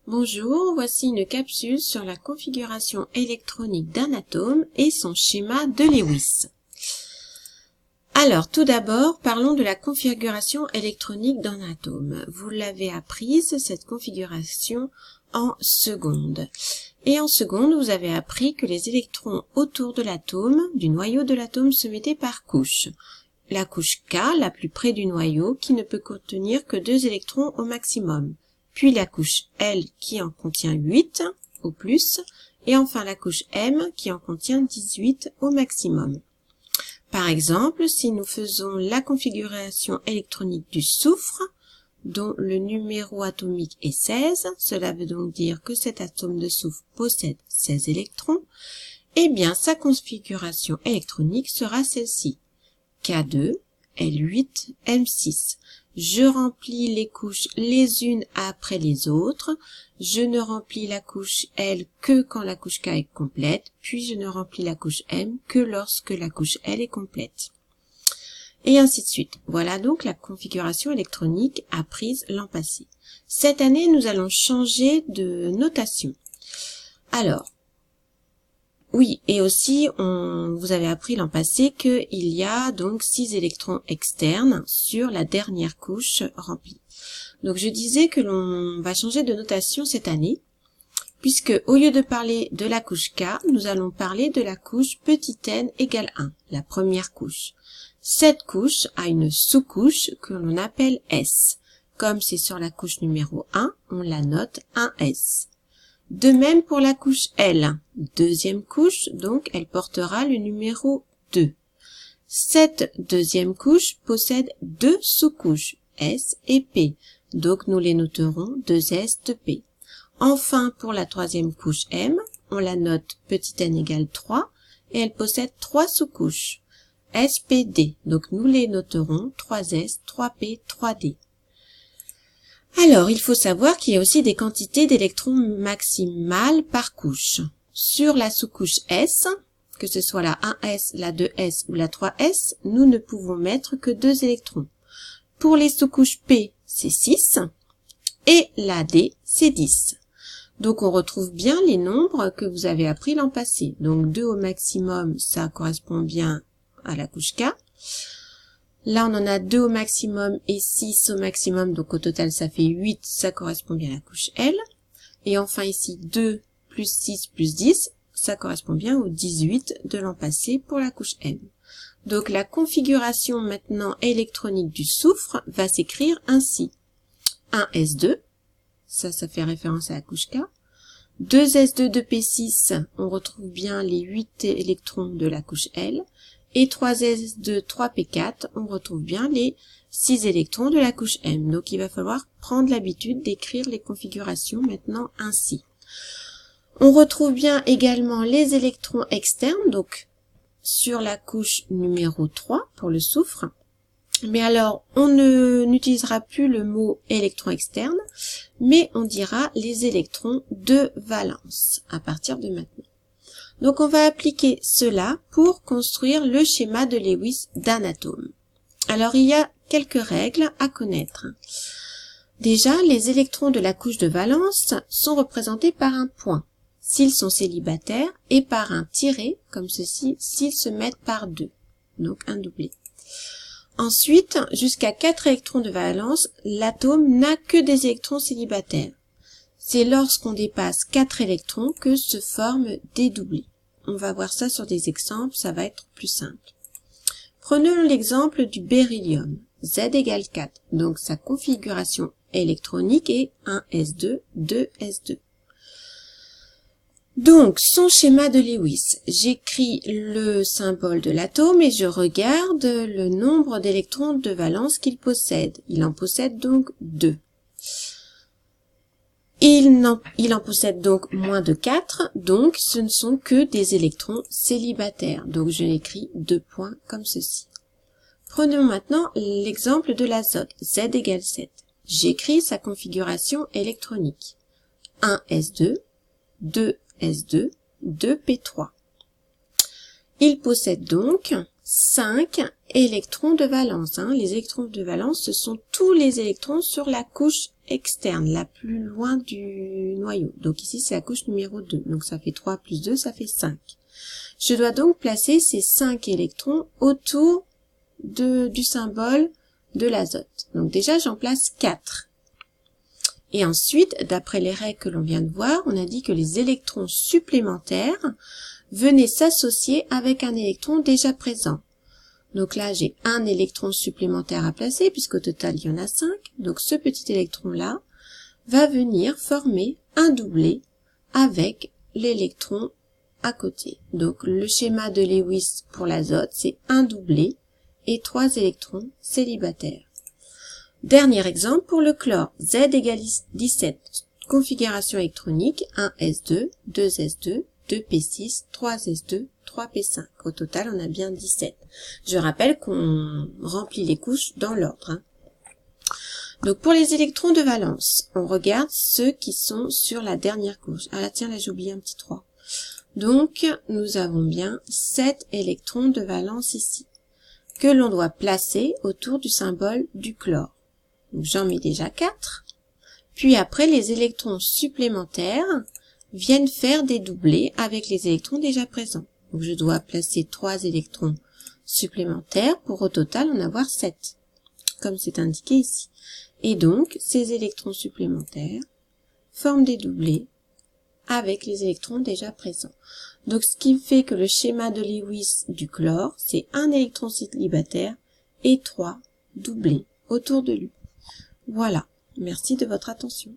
Bonjour, voici une capsule sur la configuration électronique d'un atome et son schéma de Lewis. Alors, tout d'abord, parlons de la configuration électronique d'un atome. Vous l'avez apprise, cette configuration, en seconde. Et en seconde, vous avez appris que les électrons autour de l'atome, du noyau de l'atome, se mettaient par couche. La couche K, la plus près du noyau, qui ne peut contenir que 2 électrons au maximum. Puis la couche L qui en contient 8 au plus, et enfin la couche M qui en contient 18 au maximum. Par exemple, si nous faisons la configuration électronique du soufre, dont le numéro atomique est 16, cela veut donc dire que cet atome de soufre possède 16 électrons, eh bien sa configuration électronique sera celle-ci. K2, L8, M6. Je remplis les couches les unes après les autres. Je ne remplis la couche L que quand la couche K est complète, puis je ne remplis la couche M que lorsque la couche L est complète. Et ainsi de suite. Voilà donc la configuration électronique apprise l'an passé. Cette année, nous allons changer de notation. Alors, oui, et aussi, vous avez appris l'an passé qu'il y a donc 6 électrons externes sur la dernière couche remplie. Donc je disais que l'on va changer de notation cette année, puisque au lieu de parler de la couche K, nous allons parler de la couche petit n égale 1, la première couche. Cette couche a une sous-couche que l'on appelle S. Comme c'est sur la couche numéro 1, on la note 1S. De même pour la couche L, deuxième couche, donc elle portera le numéro 2. Cette deuxième couche possède 2 sous-couches, S et P, donc nous les noterons 2S de P. Enfin, pour la troisième couche M, on la note petit n égale 3 et elle possède 3 sous-couches, S, P, D, donc nous les noterons 3S, 3P, 3D. Alors, il faut savoir qu'il y a aussi des quantités d'électrons maximales par couche. Sur la sous-couche S, que ce soit la 1S, la 2S ou la 3S, nous ne pouvons mettre que 2 électrons. Pour les sous-couches P, c'est 6 et la D, c'est 10. Donc, on retrouve bien les nombres que vous avez appris l'an passé. Donc, 2 au maximum, ça correspond bien à la couche K. Là, on en a 2 au maximum et 6 au maximum, donc au total, ça fait 8, ça correspond bien à la couche L. Et enfin ici, 2 plus 6 plus 10, ça correspond bien au 18 de l'an passé pour la couche M. Donc la configuration maintenant électronique du soufre va s'écrire ainsi. 1S2, ça fait référence à la couche K. 2S2 de P6, on retrouve bien les 8 électrons de la couche L. Et 3S2, 3P4, on retrouve bien les 6 électrons de la couche M. Donc il va falloir prendre l'habitude d'écrire les configurations maintenant ainsi. On retrouve bien également les électrons externes, donc sur la couche numéro 3 pour le soufre. Mais alors, on n'utilisera plus le mot électron externe, mais on dira les électrons de valence à partir de maintenant. Donc on va appliquer cela pour construire le schéma de Lewis d'un atome. Alors il y a quelques règles à connaître. Déjà, les électrons de la couche de valence sont représentés par un point, s'ils sont célibataires, et par un tiret, comme ceci, s'ils se mettent par 2, donc un doublé. Ensuite, jusqu'à 4 électrons de valence, l'atome n'a que des électrons célibataires. C'est lorsqu'on dépasse 4 électrons que se forment des doublés. On va voir ça sur des exemples, ça va être plus simple. Prenons l'exemple du beryllium, Z égale 4, donc sa configuration électronique est 1S2, 2S2. Donc, son schéma de Lewis, j'écris le symbole de l'atome et je regarde le nombre d'électrons de valence qu'il possède. Il en possède donc 2. Il en possède donc moins de 4, donc ce ne sont que des électrons célibataires. Donc je l'écris 2 points comme ceci. Prenons maintenant l'exemple de l'azote, Z égale 7. J'écris sa configuration électronique. 1S2, 2S2, 2P3. Il possède donc 5 électrons de valence. Les électrons de valence, ce sont tous les électrons sur la couche externe, la plus loin du noyau. Donc ici, c'est la couche numéro 2. Donc ça fait 3 plus 2, ça fait 5. Je dois donc placer ces 5 électrons autour du symbole de l'azote. Donc déjà, j'en place 4. Et ensuite, d'après les règles que l'on vient de voir, on a dit que les électrons supplémentaires venaient s'associer avec un électron déjà présent. Donc là, j'ai un électron supplémentaire à placer, puisqu'au total, il y en a 5. Donc ce petit électron-là va venir former un doublet avec l'électron à côté. Donc le schéma de Lewis pour l'azote, c'est un doublet et 3 électrons célibataires. Dernier exemple pour le chlore. Z égale 17. Configuration électronique 1s2, 2s2, 2p6, 3s2, 3p5. Au total, on a bien 17. Je rappelle qu'on remplit les couches dans l'ordre. Donc pour les électrons de valence, on regarde ceux qui sont sur la dernière couche. Ah là, tiens, là j'ai oublié un petit 3. Donc nous avons bien 7 électrons de valence ici, que l'on doit placer autour du symbole du chlore. Donc j'en mets déjà 4. Puis après, les électrons supplémentaires viennent faire des doublets avec les électrons déjà présents. Donc je dois placer 3 électrons supplémentaires pour au total en avoir 7, comme c'est indiqué ici. Et donc, ces électrons supplémentaires forment des doublets avec les électrons déjà présents. Donc ce qui fait que le schéma de Lewis du chlore, c'est un électron célibataire et 3 doublés autour de lui. Voilà, merci de votre attention.